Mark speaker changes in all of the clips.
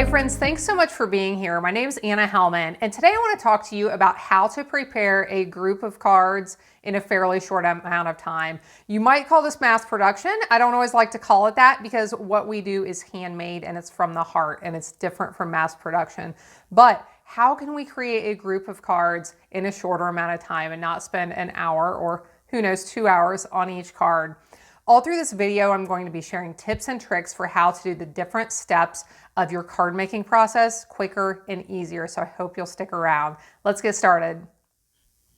Speaker 1: Hi friends, thanks so much for being here. My name is Anna Helman, and today I want to talk to you about how to prepare a group of cards in a fairly short amount of time. You might call this mass production. I don't always like to call it that because what we do is handmade and it's from the heart and it's different from mass production. But how can we create a group of cards in a shorter amount of time and not spend an hour or who knows, 2 hours on each card? All through this video, I'm going to be sharing tips and tricks for how to do the different steps of your card making process quicker and easier. So I hope you'll stick around. Let's get started.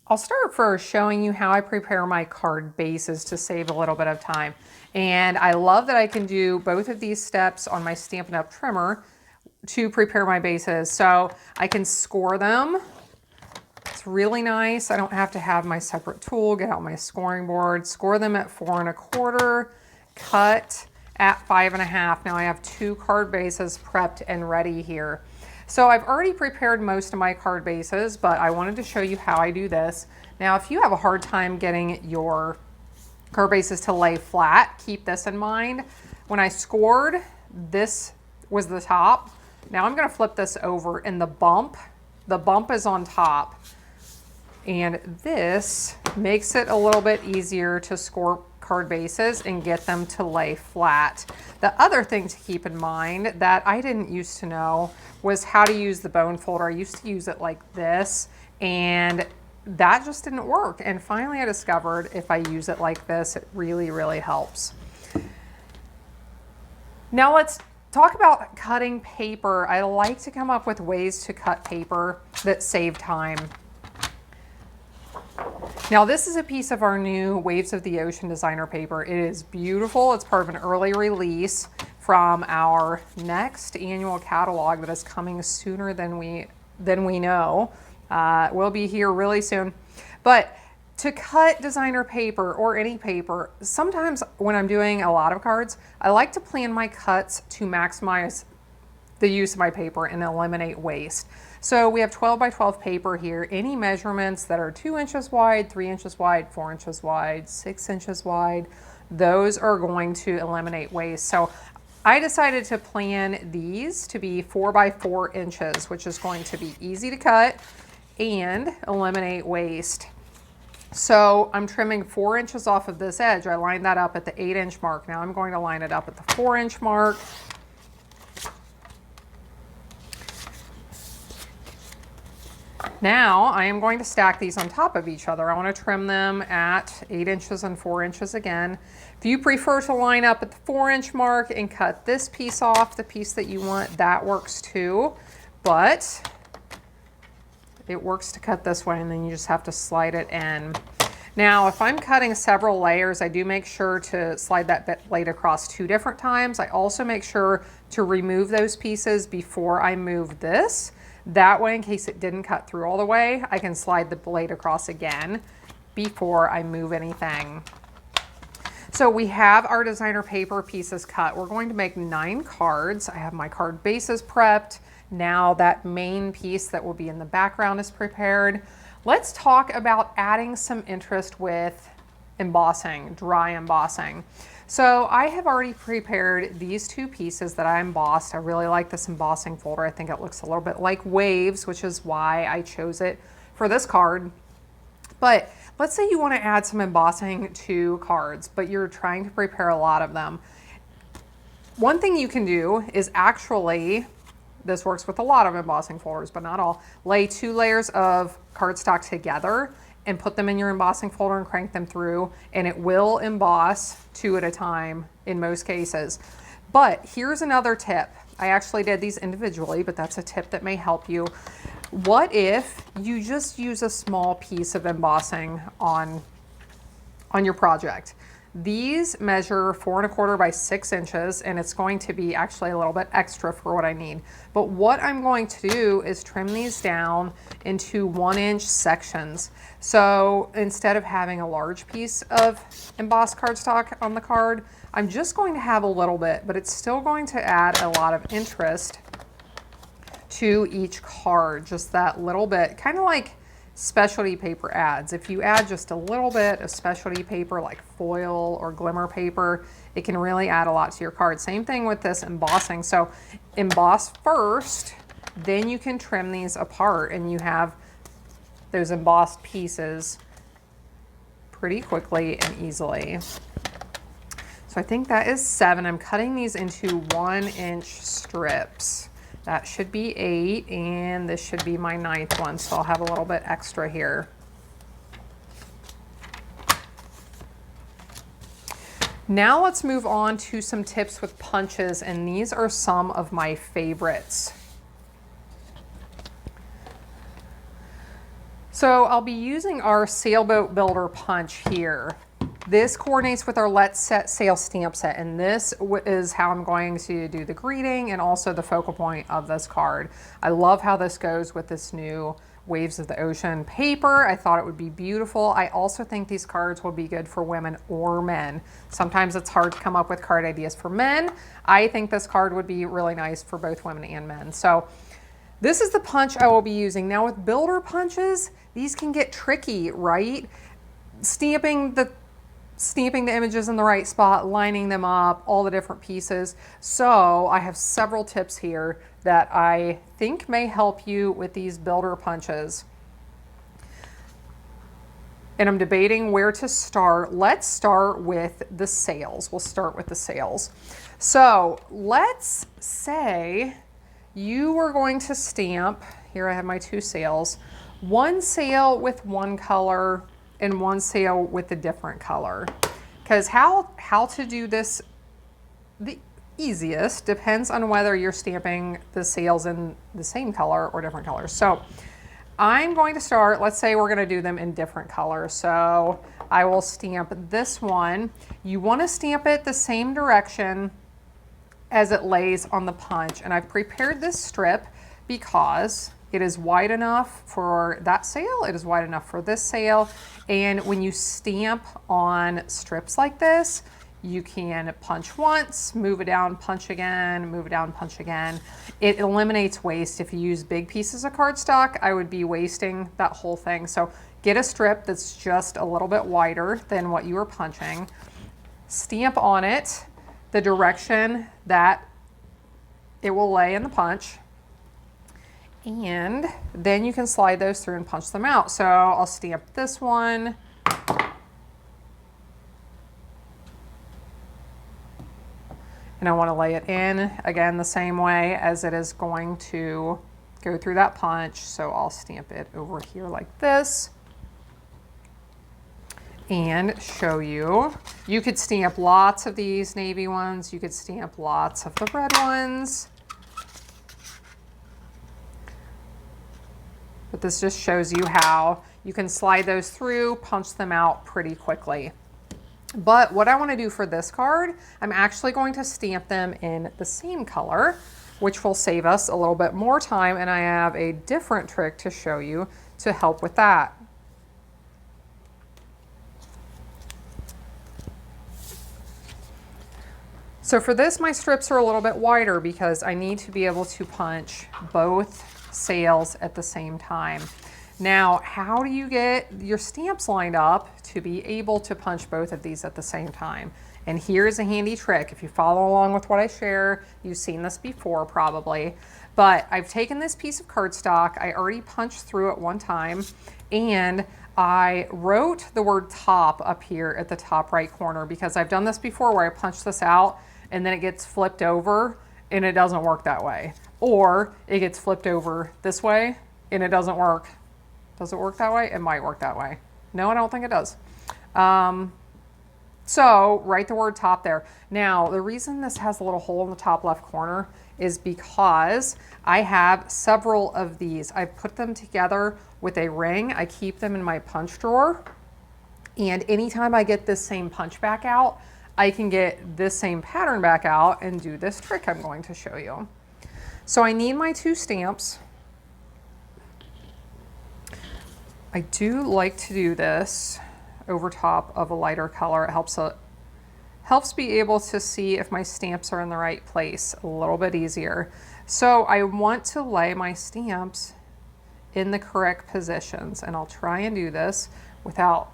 Speaker 1: I'll start first showing you how I prepare my card bases to save a little bit of time. And I love that I can do both of these steps on my Stampin' Up! Trimmer to prepare my bases. So I can score them. It's really nice. I don't have to have my separate tool, get out my scoring board, score them at 4 1/4, cut at 5 1/2. Now I have 2 card bases prepped and ready here. So I've already prepared most of my card bases, but I wanted to show you how I do this. Now, if you have a hard time getting your card bases to lay flat, keep this in mind. When I scored, this was the top. Now I'm going to flip this over and the bump is on top. And this makes it a little bit easier to score card bases and get them to lay flat. The other thing to keep in mind that I didn't used to know was how to use the bone folder. I used to use it like this, and that just didn't work. And finally I discovered if I use it like this, it really, really helps. Now let's talk about cutting paper. I like to come up with ways to cut paper that save time. Now this is a piece of our new Waves of the Ocean designer paper. It is beautiful. It's part of an early release from our next annual catalog that is coming sooner than we know. We'll be here really soon. But to cut designer paper or any paper, sometimes when I'm doing a lot of cards, I like to plan my cuts to maximize the use of my paper and eliminate waste. So we have 12 by 12 paper here. Any measurements that are 2 inches wide, 3 inches wide, 4 inches wide, 6 inches wide, those are going to eliminate waste. So I decided to plan these to be 4 by 4 inches, which is going to be easy to cut and eliminate waste. So I'm trimming 4 inches off of this edge. I lined that up at the 8-inch mark. Now I'm going to line it up at the 4-inch mark. Now I am going to stack these on top of each other. I want to trim them at 8 inches and 4 inches again. If you prefer to line up at the 4-inch mark and cut this piece off, the piece that you want, that works too. But it works to cut this way and then you just have to slide it in. Now, if I'm cutting several layers, I do make sure to slide that blade across 2 different times. I also make sure to remove those pieces before I move this. That way, in case it didn't cut through all the way, I can slide the blade across again before I move anything. So we have our designer paper pieces cut. We're going to make 9 cards. I have my card bases prepped. Now that main piece that will be in the background is prepared. Let's talk about adding some interest with embossing, dry embossing. So I have already prepared these 2 pieces that I embossed. I really like this embossing folder. I think it looks a little bit like Waves, which is why I chose it for this card. But let's say you want to add some embossing to cards, but you're trying to prepare a lot of them. One thing you can do is actually, this works with a lot of embossing folders, but not all, lay 2 layers of cardstock together and put them in your embossing folder and crank them through, and it will emboss 2 at a time in most cases. But here's another tip. I actually did these individually, but that's a tip that may help you. What if you just use a small piece of embossing on your project? These measure 4 1/4 by 6 inches, and it's going to be actually a little bit extra for what I need. But what I'm going to do is trim these down into 1-inch sections. So instead of having a large piece of embossed cardstock on the card, I'm just going to have a little bit, but it's still going to add a lot of interest to each card, just that little bit, kind of like specialty paper adds. If you add just a little bit of specialty paper like foil or glimmer paper, it can really add a lot to your card. Same thing with this embossing. So emboss first, then you can trim these apart and you have those embossed pieces pretty quickly and easily. So I think that is 7. I'm cutting these into 1-inch strips. That should be 8, and this should be my 9th one, so I'll have a little bit extra here. Now let's move on to some tips with punches, and these are some of my favorites. So I'll be using our Sailboat Builder punch here. This coordinates with our Let's Set Sail stamp set, and this is how I'm going to do the greeting and also the focal point of this card. I love how this goes with this new Waves of the Ocean paper. I thought it would be beautiful. I also think these cards will be good for women or men. Sometimes it's hard to come up with card ideas for men. I think this card would be really nice for both women and men. So this is the punch I will be using. Now with builder punches, these can get tricky, right? Stamping the images in the right spot, lining them up, all the different pieces. So I have several tips here that I think may help you with these builder punches. And I'm debating where to start. Let's start with the sails. We'll start with the sails. So let's say you were going to stamp, here I have my 2 sails, one sail with one color and one sail with a different color. Because how to do this the easiest depends on whether you're stamping the sails in the same color or different colors. So I'm going to start, let's say we're going to do them in different colors. So I will stamp this one. You want to stamp it the same direction as it lays on the punch. And I've prepared this strip because it is wide enough for that sail, it is wide enough for this sail, and when you stamp on strips like this, you can punch once, move it down, punch again, move it down, punch again. It eliminates waste. If you use big pieces of cardstock, I would be wasting that whole thing. So get a strip that's just a little bit wider than what you were punching, stamp on it the direction that it will lay in the punch, and then you can slide those through and punch them out. So I'll stamp this one. And I want to lay it in, again, the same way as it is going to go through that punch. So I'll stamp it over here like this and show you. You could stamp lots of these navy ones. You could stamp lots of the red ones. But this just shows you how you can slide those through, punch them out pretty quickly. But what I want to do for this card, I'm actually going to stamp them in the same color, which will save us a little bit more time, and I have a different trick to show you to help with that. So for this, my strips are a little bit wider because I need to be able to punch both sails at the same time. Now, how do you get your stamps lined up to be able to punch both of these at the same time? And here's a handy trick. If you follow along with what I share, you've seen this before probably, but I've taken this piece of cardstock, I already punched through it one time, and I wrote the word top up here at the top right corner because I've done this before where I punch this out and then it gets flipped over and it doesn't work that way. Or it gets flipped over this way and it doesn't work. Does it work that way? It might work that way. No, I don't think it does. So write the word top there. Now, the reason this has a little hole in the top left corner is because I have several of these. I've put them together with a ring. I keep them in my punch drawer. And anytime I get this same punch back out, I can get this same pattern back out and do this trick I'm going to show you. So I need my 2 stamps. I do like to do this over top of a lighter color. It helps be able to see if my stamps are in the right place a little bit easier. So I want to lay my stamps in the correct positions. And I'll try and do this without,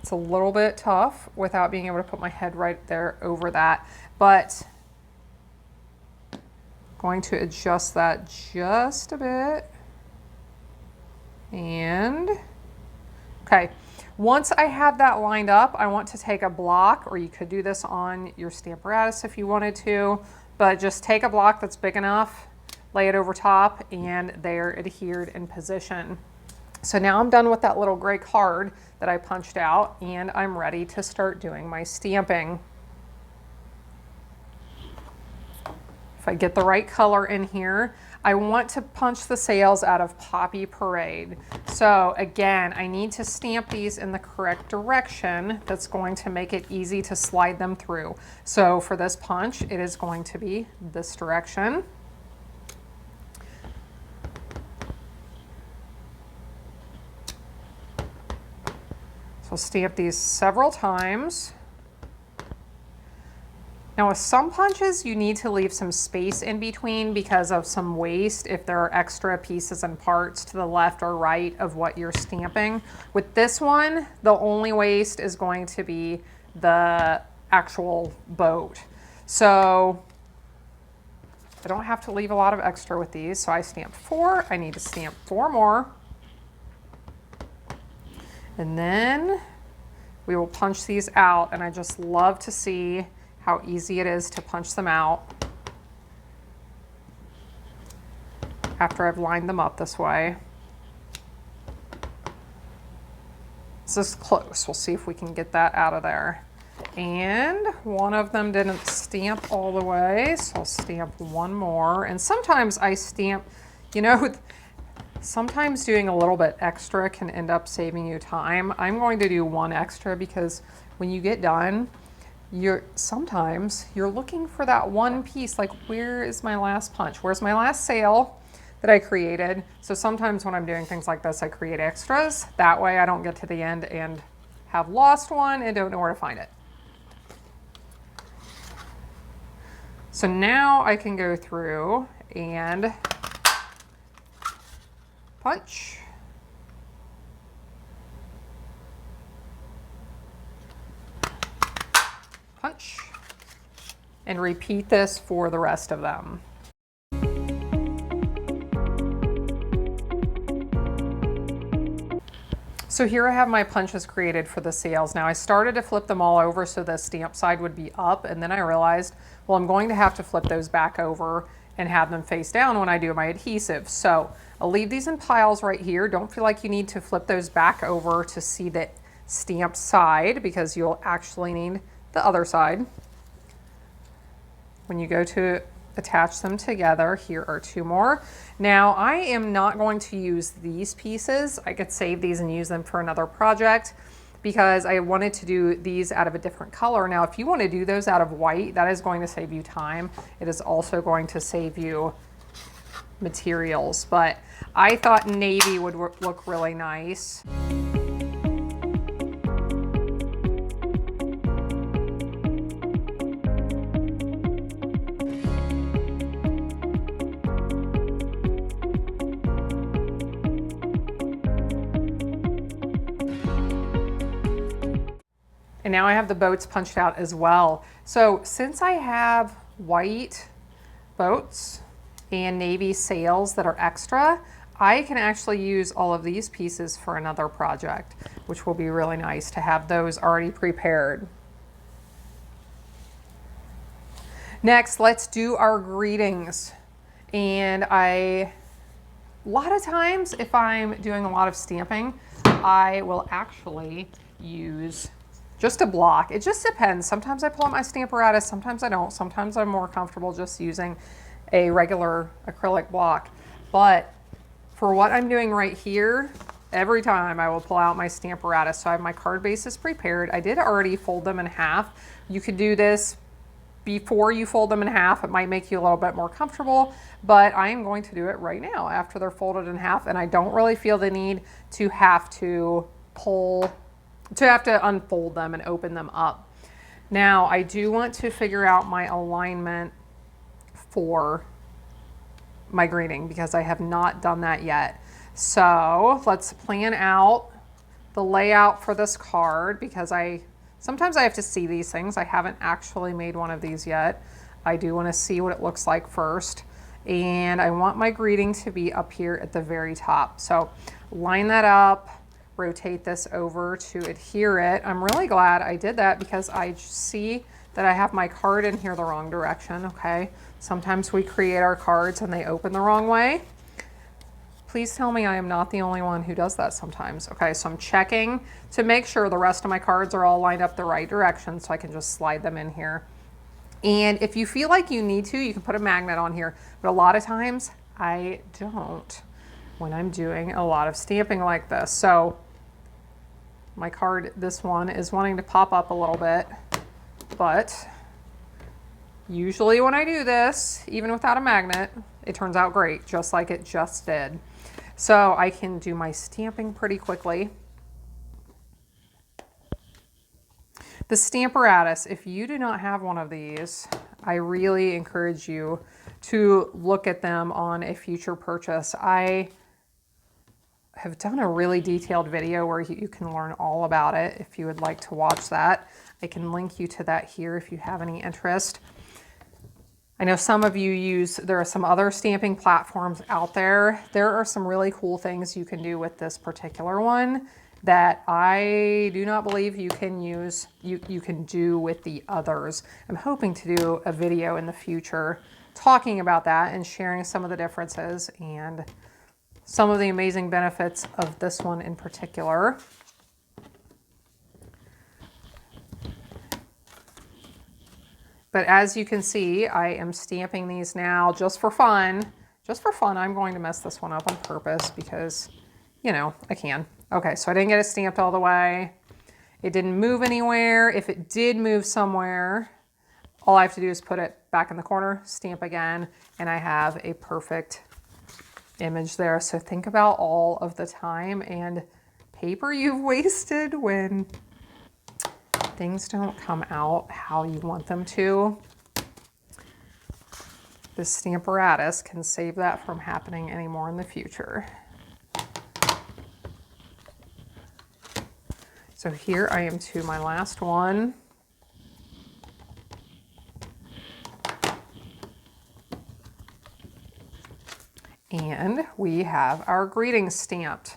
Speaker 1: it's a little bit tough without being able to put my head right there over that, but going to adjust that just a bit. And okay, once I have that lined up, I want to take a block, or you could do this on your Stamparatus if you wanted to, but just take a block that's big enough, lay it over top, and they're adhered in position. So now I'm done with that little gray card that I punched out, and I'm ready to start doing my stamping. If I get the right color in here, I want to punch the sails out of Poppy Parade. So again, I need to stamp these in the correct direction that's going to make it easy to slide them through. So for this punch, it is going to be this direction. So stamp these several times. Now with some punches, you need to leave some space in between because of some waste if there are extra pieces and parts to the left or right of what you're stamping. With this one, the only waste is going to be the actual boat. So I don't have to leave a lot of extra with these. So I stamped 4, I need to stamp 4 more. And then we will punch these out, and I just love to see how easy it is to punch them out after I've lined them up this way. This is close. We'll see if we can get that out of there. And one of them didn't stamp all the way, so I'll stamp one more. And sometimes I stamp, you know, sometimes doing a little bit extra can end up saving you time. I'm going to do one extra because when you get done, sometimes you're looking for that one piece, like where is my last punch? Where's my last sail that I created? So sometimes when I'm doing things like this, I create extras. That way I don't get to the end and have lost one and don't know where to find it. So now I can go through and punch. Punch, and repeat this for the rest of them. So here I have my punches created for the sails. Now I started to flip them all over so the stamp side would be up, and then I realized, well, I'm going to have to flip those back over and have them face down when I do my adhesive. So I'll leave these in piles right here. Don't feel like you need to flip those back over to see the stamped side, because you'll actually need the other side. When you go to attach them together, here are 2 more. Now I am not going to use these pieces. I could save these and use them for another project because I wanted to do these out of a different color. Now if you want to do those out of white, that is going to save you time. It is also going to save you materials, but I thought navy would look really nice. And now I have the boats punched out as well. So since I have white boats and navy sails that are extra, I can actually use all of these pieces for another project, which will be really nice to have those already prepared. Next, let's do our greetings. And a lot of times if I'm doing a lot of stamping, I will actually use just a block. It just depends. Sometimes I pull out my Stamparatus, sometimes I don't. Sometimes I'm more comfortable just using a regular acrylic block. But for what I'm doing right here, every time I will pull out my Stamparatus. So I have my card bases prepared. I did already fold them in half. You could do this before you fold them in half. It might make you a little bit more comfortable, but I am going to do it right now after they're folded in half, and I don't really feel the need to have to unfold them and open them up. Now I do want to figure out my alignment for my greeting because I have not done that yet. So let's plan out the layout for this card, because sometimes I have to see these things. I haven't actually made one of these yet. I do want to see what it looks like first. And I want my greeting to be up here at the very top. So line that up, rotate this over to adhere it. I'm really glad I did that because I see that I have my card in here the wrong direction, okay? Sometimes we create our cards and they open the wrong way. Please tell me I am not the only one who does that sometimes. Okay, so I'm checking to make sure the rest of my cards are all lined up the right direction so I can just slide them in here. And if you feel like you need to, you can put a magnet on here, but a lot of times I don't when I'm doing a lot of stamping like this. So my card, this one, is wanting to pop up a little bit, but usually when I do this, even without a magnet, it turns out great, just like it just did. So I can do my stamping pretty quickly. The Stamparatus, if you do not have one of these, I really encourage you to look at them on a future purchase. I have done a really detailed video where you can learn all about it. If you would like to watch that, I can link you to that here if you have any interest. I know some of you there are some other stamping platforms out there. There are some really cool things you can do with this particular one that I do not believe you can do with the others. I'm hoping to do a video in the future talking about that and sharing some of the differences and some of the amazing benefits of this one in particular. But as you can see, I am stamping these now just for fun. Just for fun, I'm going to mess this one up on purpose because, you know, I can. Okay, so I didn't get it stamped all the way. It didn't move anywhere. If it did move somewhere, all I have to do is put it back in the corner, stamp again, and I have a perfect image there. So think about all of the time and paper you've wasted when things don't come out how you want them to. This Stamparatus can save that from happening anymore in the future. So here I am to my last one. And we have our greeting stamped.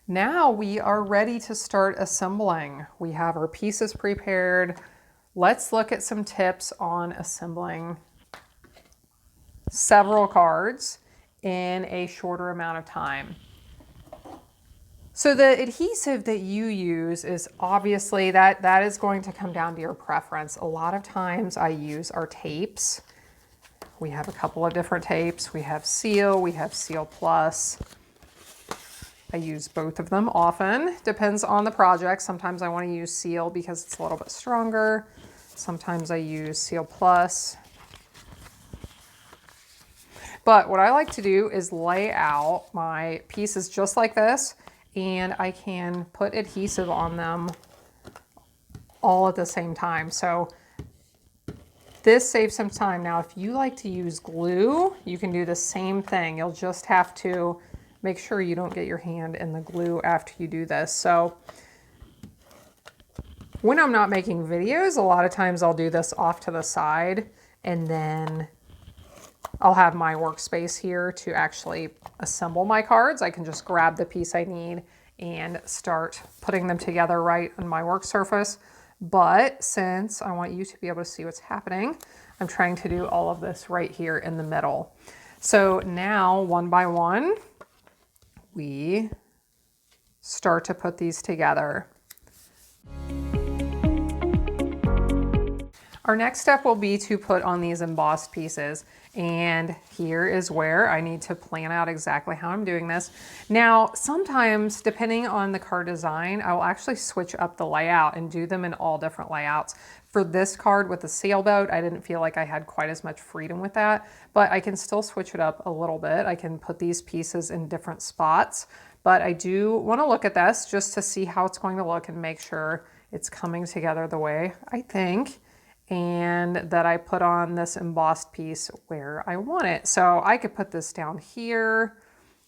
Speaker 1: Now we are ready to start assembling. We have our pieces prepared. Let's look at some tips on assembling several cards in a shorter amount of time. So the adhesive that you use is obviously that is going to come down to your preference. A lot of times I use our tapes. We have a couple of different tapes. We have Seal, we have Seal Plus. I use both of them often. Depends on the project. Sometimes I want to use Seal because it's a little bit stronger. Sometimes I use Seal Plus. But what I like to do is lay out my pieces just like this, and I can put adhesive on them all at the same time. So this saves some time. Now, if you like to use glue, you can do the same thing. You'll just have to make sure you don't get your hand in the glue after you do this. So when I'm not making videos, a lot of times I'll do this off to the side, and then I'll have my workspace here to actually assemble my cards. I can just grab the piece I need and start putting them together right on my work surface. But since I want you to be able to see what's happening, I'm trying to do all of this right here in the middle. So now, one by one, we start to put these together. Our next step will be to put on these embossed pieces, and here is where I need to plan out exactly how I'm doing this. Now, sometimes, depending on the card design, I will actually switch up the layout and do them in all different layouts. For this card with the sailboat, I didn't feel like I had quite as much freedom with that, but I can still switch it up a little bit. I can put these pieces in different spots, but I do want to look at this just to see how it's going to look and make sure it's coming together the way I think. and that I put on this embossed piece where I want it. So I could put this down here.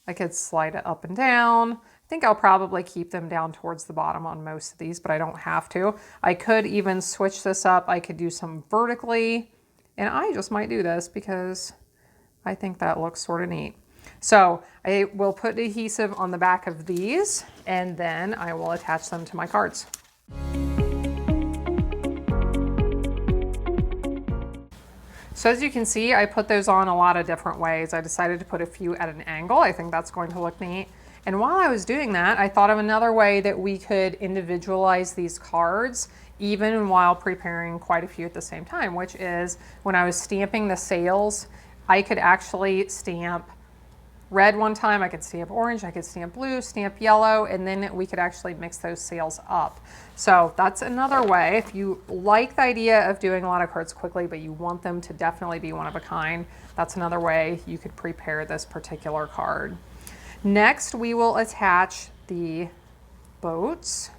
Speaker 1: I could slide it up and down. I think I'll probably keep them down towards the bottom on most of these, but I don't have to. I could even switch this up. I could do some vertically, and I just might do this because I think that looks sort of neat. So I will put adhesive on the back of these, and then I will attach them to my cards. So as you can see, I put those on a lot of different ways. I decided to put a few at an angle. I think that's going to look neat. And while I was doing that, I thought of another way that we could individualize these cards, even while preparing quite a few at the same time, which is when I was stamping the sales, I could actually stamp red one time, I could stamp orange, I could stamp blue, stamp yellow, and then we could actually mix those sales up. So that's another way. If you like the idea of doing a lot of cards quickly, but you want them to definitely be one of a kind, that's another way you could prepare this particular card. Next, we will attach the boats,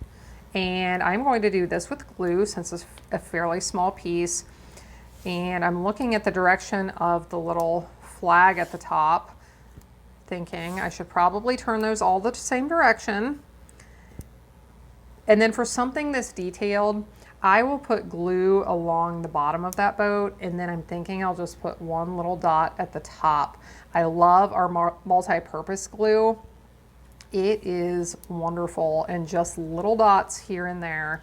Speaker 1: and I'm going to do this with glue since it's a fairly small piece. And I'm looking at the direction of the little flag at the top, thinking I should probably turn those all the same direction. And then for something this detailed, I will put glue along the bottom of that boat, and then I'm thinking I'll just put one little dot at the top. I love our multi-purpose glue. It is wonderful, and just little dots here and there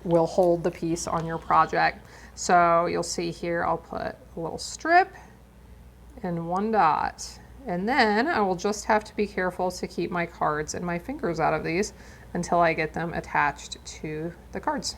Speaker 1: will hold the piece on your project. So you'll see here I'll put a little strip and one dot, and then I will just have to be careful to keep my cards and my fingers out of these until I get them attached to the cards.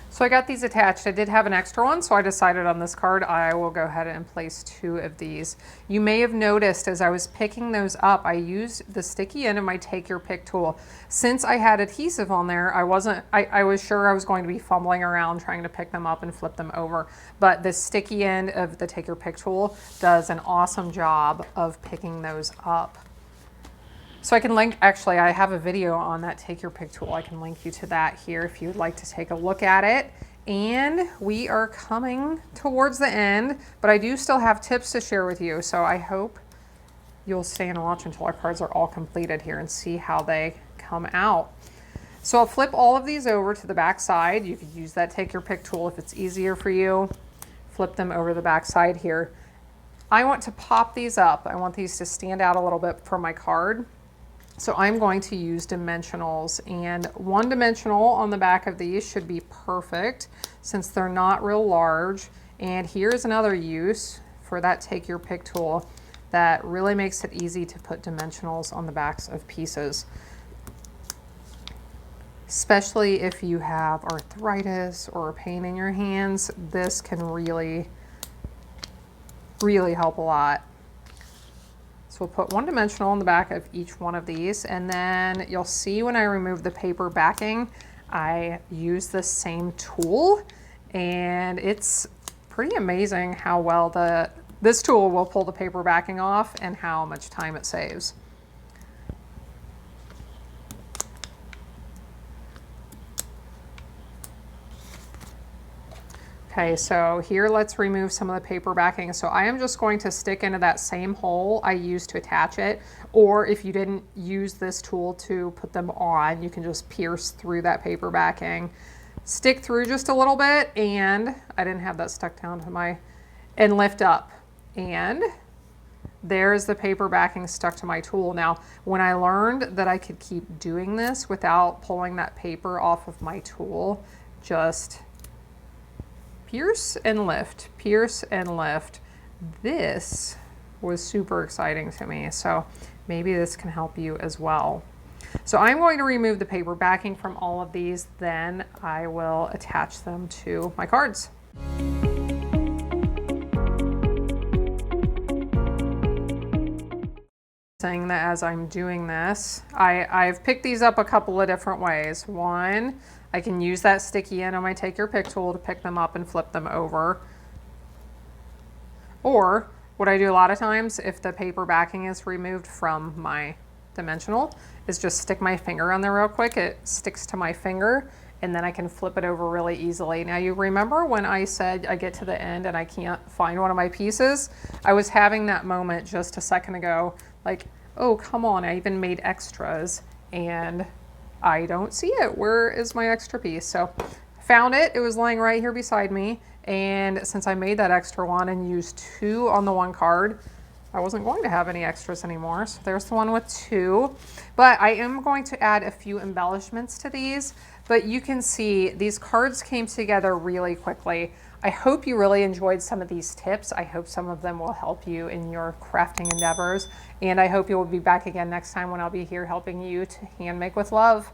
Speaker 1: So I got these attached. I did have an extra one, so I decided on this card I will go ahead and place 2 of these. You may have noticed as I was picking those up, I used the sticky end of my Take Your Pick tool. Since I had adhesive on there, I was sure I was going to be fumbling around trying to pick them up and flip them over. But the sticky end of the Take Your Pick tool does an awesome job of picking those up. So I can link, actually I have a video on that Take Your Pick tool. I can link you to that here if you'd like to take a look at it. And we are coming towards the end, but I do still have tips to share with you. So I hope you'll stay and watch until our cards are all completed here and see how they come out. So I'll flip all of these over to the back side. You could use that Take Your Pick tool if it's easier for you. Flip them over the back side here. I want to pop these up. I want these to stand out a little bit from my card. So I'm going to use dimensionals, and 1 dimensional on the back of these should be perfect since they're not real large. And here's another use for that Take Your Pick tool that really makes it easy to put dimensionals on the backs of pieces. Especially if you have arthritis or pain in your hands, this can really, really help a lot. So we'll put 1 dimensional on the back of each one of these, and then you'll see when I remove the paper backing, I use the same tool, and it's pretty amazing how well this tool will pull the paper backing off and how much time it saves. Okay, so here let's remove some of the paper backing. So I am just going to stick into that same hole I used to attach it, or if you didn't use this tool to put them on, you can just pierce through that paper backing, stick through just a little bit, and I didn't have that stuck down to and lift up. And there's the paper backing stuck to my tool. Now, when I learned that I could keep doing this without pulling that paper off of my tool, just pierce and lift, pierce and lift. This was super exciting to me, so maybe this can help you as well. So I'm going to remove the paper backing from all of these, then I will attach them to my cards. Saying that as I'm doing this, I've picked these up a couple of different ways. One, I can use that sticky end on my Take Your Pick tool to pick them up and flip them over. Or what I do a lot of times, if the paper backing is removed from my dimensional is just stick my finger on there real quick. It sticks to my finger and then I can flip it over really easily. Now you remember when I said I get to the end and I can't find one of my pieces? I was having that moment just a second ago, like, oh, come on, I even made extras and I don't see it. Where is my extra piece? So found it, it was laying right here beside me. And since I made that extra one and used 2 on the one card, I wasn't going to have any extras anymore. So there's the one with 2, but I am going to add a few embellishments to these, but you can see these cards came together really quickly. I hope you really enjoyed some of these tips. I hope some of them will help you in your crafting endeavors. And I hope you will be back again next time when I'll be here helping you to hand make with love.